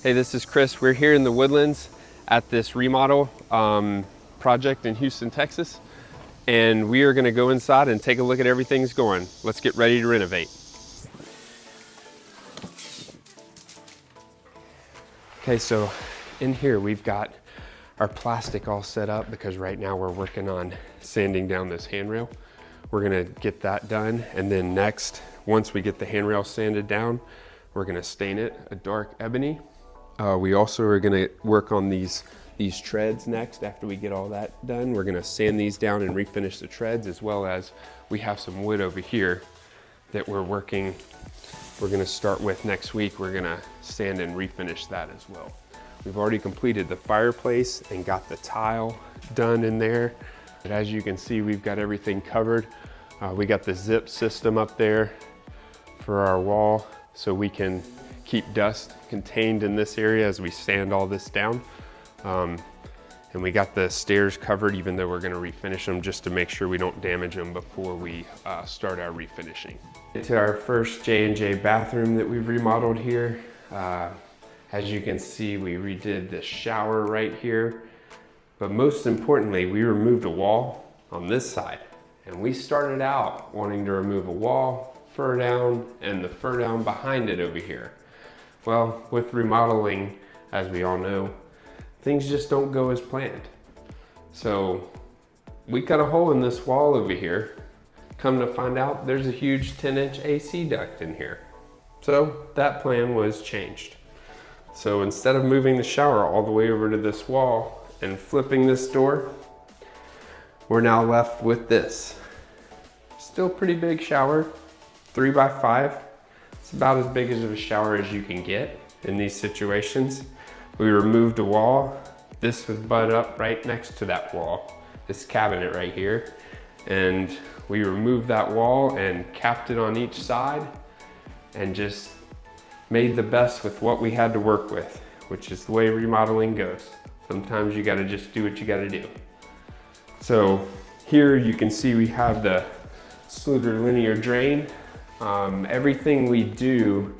Hey, this is Chris. We're here in the Woodlands at this remodel project in Houston, Texas. And we are gonna go inside and take a look at everything's going. Let's get ready to renovate. Okay, so in here we've got our plastic all set up because right now we're working on sanding down this handrail. We're gonna get that done, and then next, once we get the handrail sanded down, we're gonna stain it a dark ebony. We also are gonna work on these treads next. After we get all that done, we're gonna sand these down and refinish the treads, as well as we have some wood over here that we're gonna start with next week. We're gonna sand and refinish that as well. We've already completed the fireplace and got the tile done in there. But as you can see, we've got everything covered. We got the zip system up there for our wall, so we can keep dust contained in this area as we sand all this down. And we got the stairs covered, even though we're gonna refinish them, just to make sure we don't damage them before we start our refinishing. To our first J&J bathroom that we've remodeled here. As you can see, we redid the shower right here. But most importantly, we removed a wall on this side. And we started out wanting to remove a wall, fur down, and the fur down behind it over here. Well, with remodeling, as we all know, things just don't go as planned. So we cut a hole in this wall over here. Come to find out, there's a huge 10-inch AC duct in here. So that plan was changed. So instead of moving the shower all the way over to this wall and flipping this door, we're now left with this. Still pretty big shower, 3x5. It's about as big as a shower as you can get in these situations. We removed a wall. This was butted up right next to that wall, this cabinet right here. And we removed that wall and capped it on each side and just made the best with what we had to work with, which is the way remodeling goes. Sometimes you gotta just do what you gotta do. So here you can see we have the Schluter linear drain. Everything we do,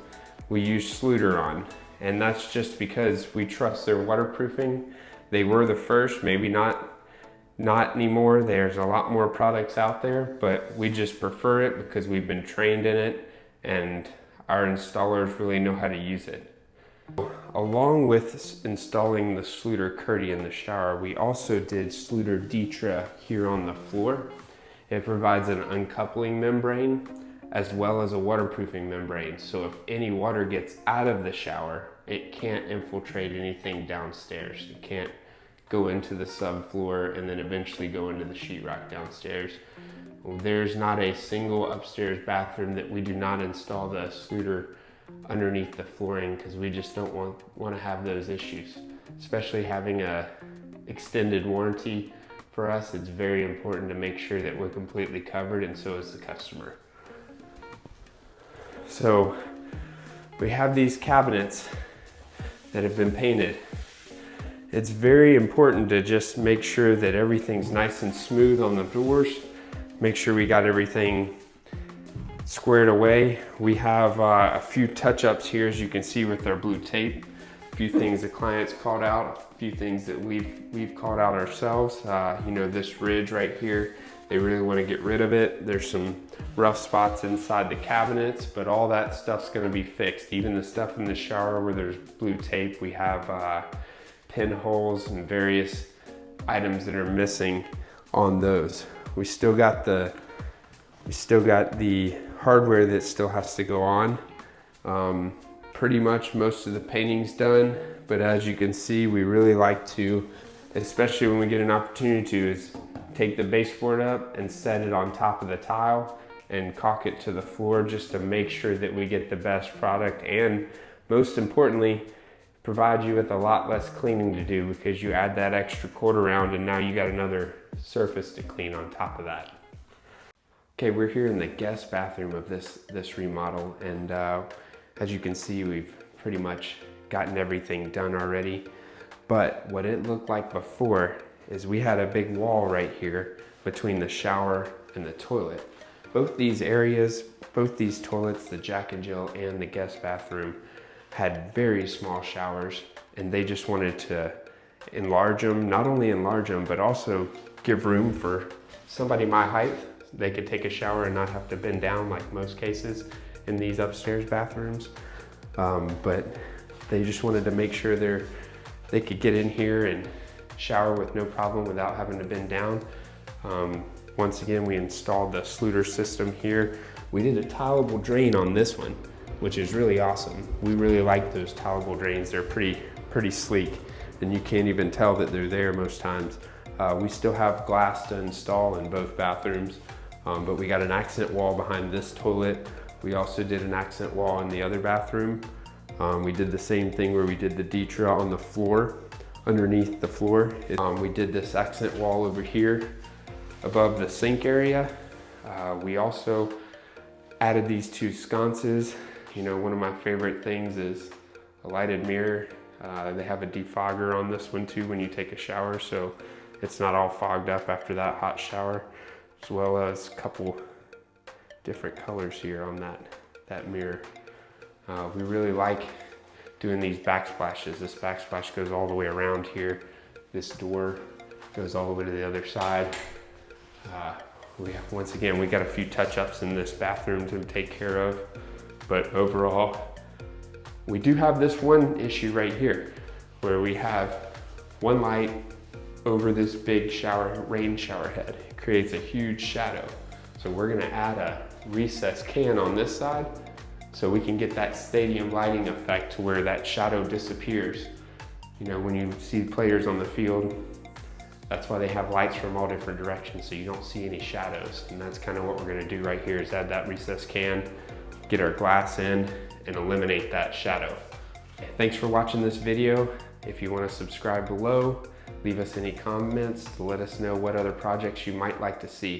we use Schluter on, and that's just because we trust their waterproofing. They were the first, maybe not anymore. There's a lot more products out there, but we just prefer it because we've been trained in it and our installers really know how to use it. Along with installing the Schluter Kerdi in the shower, we also did Schluter Ditra here on the floor. It provides an uncoupling membrane as well as a waterproofing membrane. So if any water gets out of the shower, it can't infiltrate anything downstairs. It can't go into the subfloor and then eventually go into the sheetrock downstairs. There's not a single upstairs bathroom that we do not install the Schluter underneath the flooring, because we just don't want to have those issues. Especially having a extended warranty, for us, it's very important to make sure that we're completely covered, and so is the customer. So we have these cabinets that have been painted. It's very important to just make sure that everything's nice and smooth on the doors. Make sure we got everything squared away. We have a few touch-ups here, as you can see, with our blue tape. A few things the clients called out, a few things that we've called out ourselves. You know, this ridge right here, they really want to get rid of it. There's some rough spots inside the cabinets, but all that stuff's going to be fixed. Even the stuff in the shower where there's blue tape, we have pinholes and various items that are missing on those. We still got the hardware that still has to go on. Pretty much most of the painting's done, but as you can see, we really like to, especially when we get an opportunity to, is take the baseboard up and set it on top of the tile and caulk it to the floor, just to make sure that we get the best product, and most importantly, provide you with a lot less cleaning to do, because you add that extra quarter round and now you got another surface to clean on top of that. Okay, we're here in the guest bathroom of this remodel, and as you can see, we've pretty much gotten everything done already. But what it looked like before is we had a big wall right here between the shower and the toilet. Both these areas, both these toilets, the Jack and Jill and the guest bathroom, had very small showers, and they just wanted to enlarge them, not only enlarge them, but also give room for somebody my height. They could take a shower and not have to bend down like most cases in these upstairs bathrooms. But they just wanted to make sure they could get in here and shower with no problem without having to bend down. Once again, we installed the Schluter system here. We did a tileable drain on this one, which is really awesome. We really like those tileable drains. They're pretty sleek, and you can't even tell that they're there most times. We still have glass to install in both bathrooms, but we got an accent wall behind this toilet. We also did an accent wall in the other bathroom. We did the same thing where we did the Ditra on the floor, underneath the floor. We did this accent wall over here above the sink area. We also added these two sconces. You know, one of my favorite things is a lighted mirror. They have a defogger on this one too when you take a shower, so it's not all fogged up after that hot shower, as well as a couple different colors here on that mirror. We really like doing these backsplashes. This backsplash goes all the way around here. This door goes all the way to the other side. Once again, we got a few touch-ups in this bathroom to take care of, but overall, we do have this one issue right here where we have one light over this big rain shower head. It creates a huge shadow. So we're gonna add a recessed can on this side so we can get that stadium lighting effect to where that shadow disappears. You know, when you see players on the field, that's why they have lights from all different directions, so you don't see any shadows. And that's kind of what we're gonna do right here, is add that recessed can, get our glass in, and eliminate that shadow. Thanks for watching this video. If you want to subscribe below, leave us any comments to let us know what other projects you might like to see.